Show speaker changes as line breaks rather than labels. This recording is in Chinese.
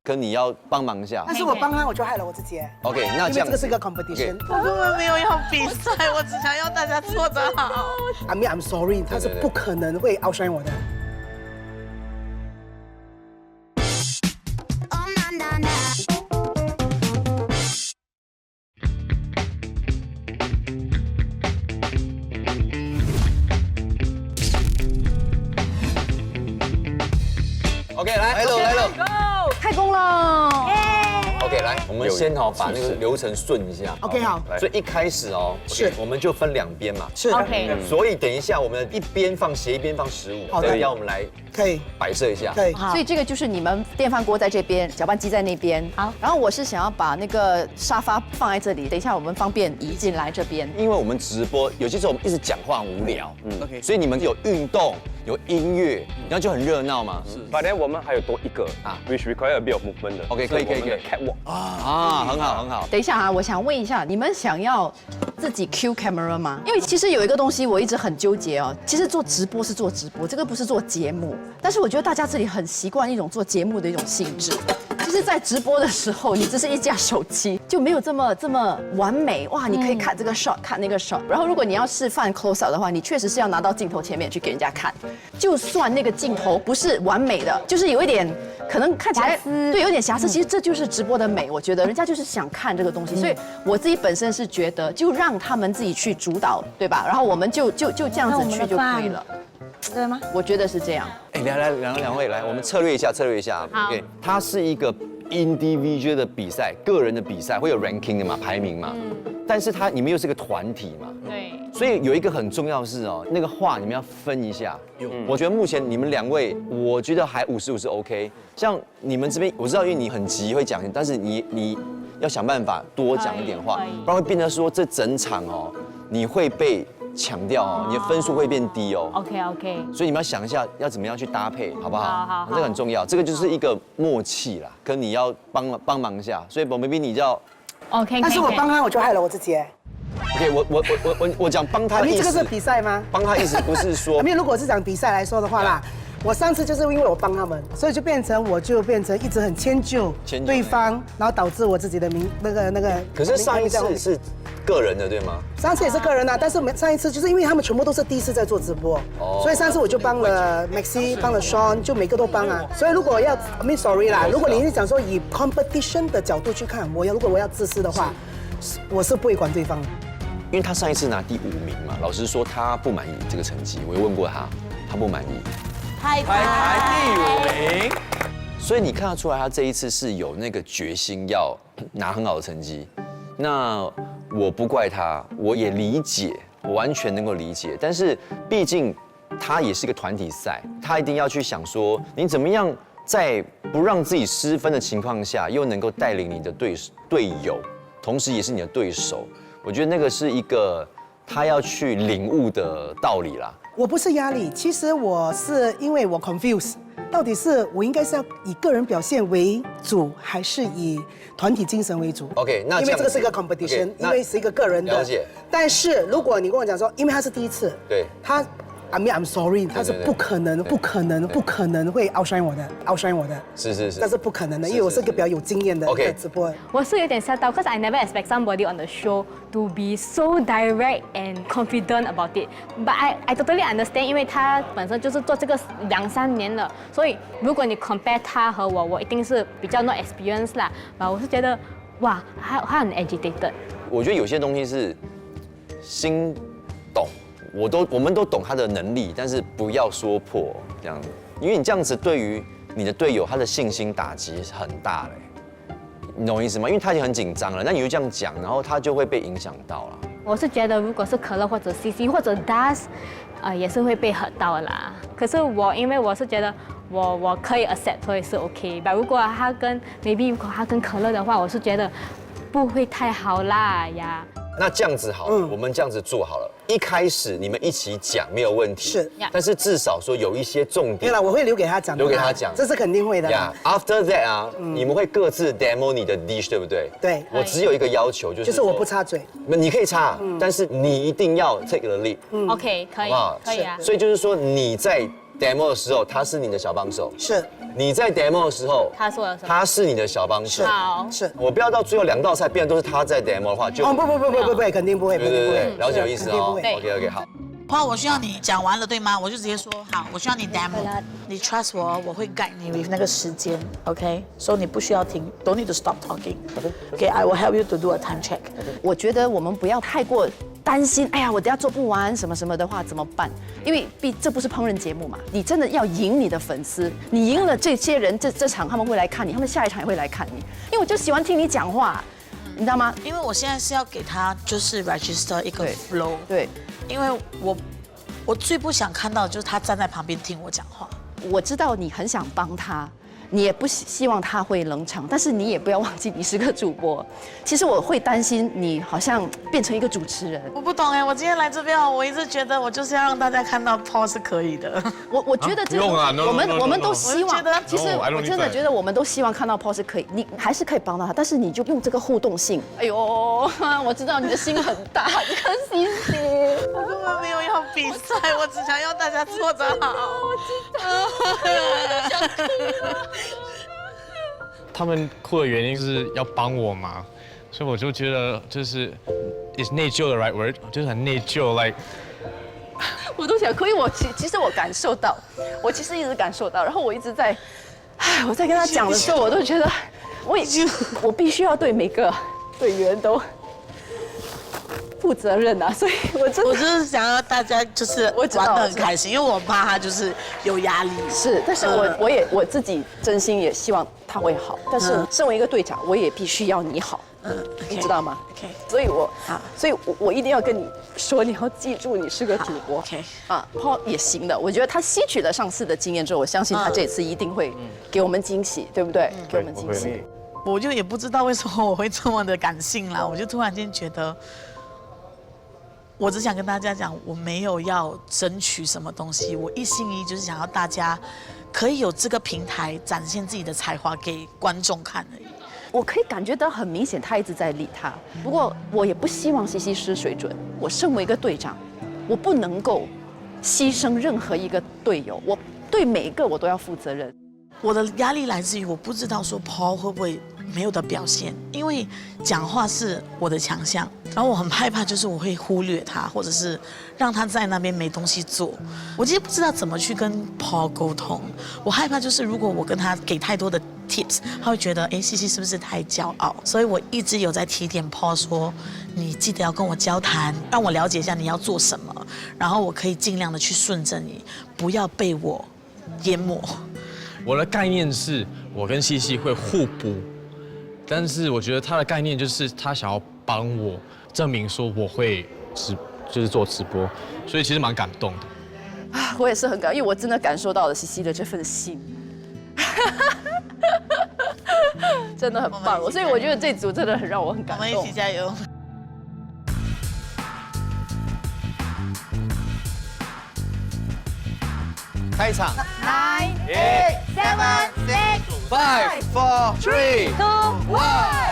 跟你要帮忙一下。
但是我帮他，我就害了我自己。
OK， 那这样
因为这个是个 competition。
我根本没有要比赛，我只想要大家做得好。
I mean I'm sorry， 他是不可能会 outshine 我的。
OK， 来了，
开工了。
OK， 来，我们先把那个流程顺一下。
OK， 好。
所以一开始
是
我们就分2边嘛。
是
OK。
所以等一下我们一边放鞋一边放食物。
好的，
要我们来
可以
摆设一下。
可以。
所以这个就是你们电饭锅在这边，搅拌机在那边。好，然后我是想要把那个沙发放在这里，等一下我们方便移进来这边。
因为我们直播有些时候我们一直讲话很无聊，OK，所以你们有运动。有音乐，然后就很热闹嘛。
是。But then 我们还有多一个which require a bit of movement 的。
OK， 可以。
Catwalk。
很好。
等一下我想问一下，你们想要自己 cue camera 吗？因为其实有一个东西我一直很纠结哦。其实做直播是做直播，这个不是做节目。但是我觉得大家这里很习惯一种做节目的一种性质。其实，在直播的时候，你只是一架手机，就没有这么完美哇！你可以看这个 shot， 看那个 shot。然后，如果你要示范 close up 的话，你确实是要拿到镜头前面去给人家看。就算那个镜头不是完美的，就是有一点可能看起来对有点瑕疵，其实这就是直播的美。我觉得人家就是想看这个东西，所以我自己本身是觉得，就让他们自己去主导，对吧？然后我们就这样子去就可以了。
对吗？
我觉得是这样。
哎，两位来，我们策略一下。OK， 它是一个 individual 的比赛，个人的比赛会有 ranking 的嘛，排名嘛。但是你们又是个团体嘛。
对。
所以有一个很重要的是那个话你们要分一下。我觉得目前你们2位，我觉得还50-50 OK。像你们这边，我知道因为你很急会讲，但是你要想办法多讲一点话，不然会变成说这整场你会被抢掉你的分数会变低
OK。
所以你们要想一下要怎么样去搭配，好不好？
好，
这个很重要，这个就是一个默契啦，跟你要帮忙一下。所以宝贝比你要
OK。
但是我帮他，我就害了我自己。
OK， 我讲帮他的意思。
这个是比赛吗？
帮他意思不是说，
因为如果是讲比赛来说的话啦。我上次就是因为我帮他们，所以就变成一直很迁就对方，然后导致我自己的那个。
可是上一次是个人的对吗？
上次也是个人但是上一次就是因为他们全部都是第一次在做直播，所以上次我就帮了 Maxi， 帮了 Sean， 就每个都帮所以如果要 I mean sorry 啦，如果你是讲说以 competition 的角度去看，如果我要自私的话，我是不会管对方的。
因为他上一次拿第5名嘛，老实说他不满意这个成绩，我也问过他不满意。
排第5名，
所以你看得出来，他这一次是有那个决心要拿很好的成绩。那我不怪他，我也理解，我完全能够理解。但是毕竟他也是一个团体赛，他一定要去想说，你怎么样在不让自己失分的情况下，又能够带领你的队友，同时也是你的对手。我觉得那个是一个他要去领悟的道理啦。
我不是压力，其实我是因为我 confuse， 到底是我应该是要以个人表现为主，还是以团体精神为主
？OK， 那
因为这个是一个 competition， 因为是一个个人的。
了解。
但是如果你跟我讲说，因为他是第一次，
对，
他 I mean I'm sorry， 他是不可能会 outshine 我的。
是。
但是不可能的，因为我是一个比较有经验的直播。
我是有点吓到 ，cause I never expect somebody on the show to be so direct and confident about it. But I totally understand， 因为他本身就是做这个2-3年了，所以如果你 compare 他和我一定是比较 not experienced 啦。我是觉得哇，他很 agitated。
我觉得有些东西是心懂。我们都懂他的能力，但是不要说破这样子，因为你这样子对于你的队友他的信心打击很大嘞，你懂我意思吗？因为他已经很紧张了，那你就这样讲，然后他就会被影响到了。
我是觉得如果是可乐或者 CC 或者 Das， 也是会被hurt到啦。可是因为我是觉得我可以 accept， 所以是 OK。但如果他跟可乐的话，我是觉得不会太好啦呀。
那这样子好了，我们这样子做好了。一开始你们一起讲没有问题，
是，
但是至少说有一些重点。
对了，我会留给他讲，这是肯定会的。
After that 你们会各自 demo 你的 dish， 对不对？
对。
我只有一个要求，就是
我不插嘴。
你可以插，但是你一定要 take the lead。OK，
可以，可以啊。
所以就是说你在 demo 的时候，他是你的小帮手；
是
你在 demo 的时候，
他是我的什么？
他是你的小帮手。
好，
是。
我不要到最后2道菜变都是他在 demo 的话，就
哦不，肯定不会，
对对对，了解我意思哦。
对
OK， 好。
花，我需要你讲完了对吗？我就直接说好，我需要你 demo，你 trust 我，我会 guide 你 with 那个时间 ，OK？ 所以你不需要停 ，don't need to stop talking。OK，I will help you to do a time check。
我觉得我们不要太过担心，哎呀，我等下做不完什么什么的话怎么办？因为这不是烹饪节目嘛，你真的要赢你的粉丝，你赢了这些人，这场他们会来看你，他们下一场也会来看你，因为我就喜欢听你讲话，你知道吗？
因为我现在是要给他就是 register 一个 flow，
对，
因为我最不想看到的就是他站在旁边听我讲话。
我知道你很想帮他，你也不希望他会冷场，但是你也不要忘记你是个主播。其实我会担心你好像变成一个主持人。
我不懂哎，我今天来这边，我一直觉得我就是要让大家看到 Paul 是可以的。
我觉得这个我们都希望，其实我真的觉得我们都希望看到 Paul 是可以，你还是可以帮到他，但是你就用这个互动性。哎呦，我知道你的心很大，这个西西。
我根本没有要比赛，我只想要大家做得好。我知道，想哭了。
他们哭的原因是要帮我嘛，所以我就觉得就是，is 内疚的 right word， 就是很内疚 like。
我都想哭，因为其实我感受到，我其实一直感受到，然后我一直在，我在跟他讲的时候，我都觉得，我必须要对每个队员都负责任啊，所以我
就是想要大家就是玩得很开心，因为我怕他就是有压力。
是，但是我自己真心也希望他会好，但是身为一个队长，我也必须要你好，你知道吗
？OK，
所以我一定要跟你说，你要记住你是个主播。
OK，
Paul 也行的，我觉得他吸取了上次的经验之后，我相信他这次一定会给我们惊喜，对不对？给我们惊喜。
我就也不知道为什么我会这么的感性啦，我就突然间觉得。我只想跟大家讲，我没有要争取什么东西，我一心一意就是想要大家可以有这个平台展现自己的才华给观众看而已。
我可以感觉到很明显，他一直在理他。不过我也不希望西西失水准。我身为一个队长，我不能够牺牲任何一个队友，我对每一个我都要负责任。
我的压力来自于我不知道说 Paul 会不会没有的表现，因为讲话是我的强项，然后我很害怕就是我会忽略他，或者是让他在那边没东西做。我其实不知道怎么去跟 Paul 沟通，我害怕就是如果我跟他给太多的 tips， 他会觉得西西是不是太骄傲？所以我一直有在提点 Paul 说，你记得要跟我交谈，让我了解一下你要做什么，然后我可以尽量的去顺着你，不要被我淹没。
我的概念是我跟西西会互补，但是我觉得他的概念就是他想要帮我证明说我会就是做直播，所以其实蛮感动的。
我也是很感动，因为我真的感受到了西西的这份心，真的很棒。所以我觉得这组真的很让我很感动。
我们一起加油！
开场
9, 8, 7, 6,
，5, 4, 3, 2, 1。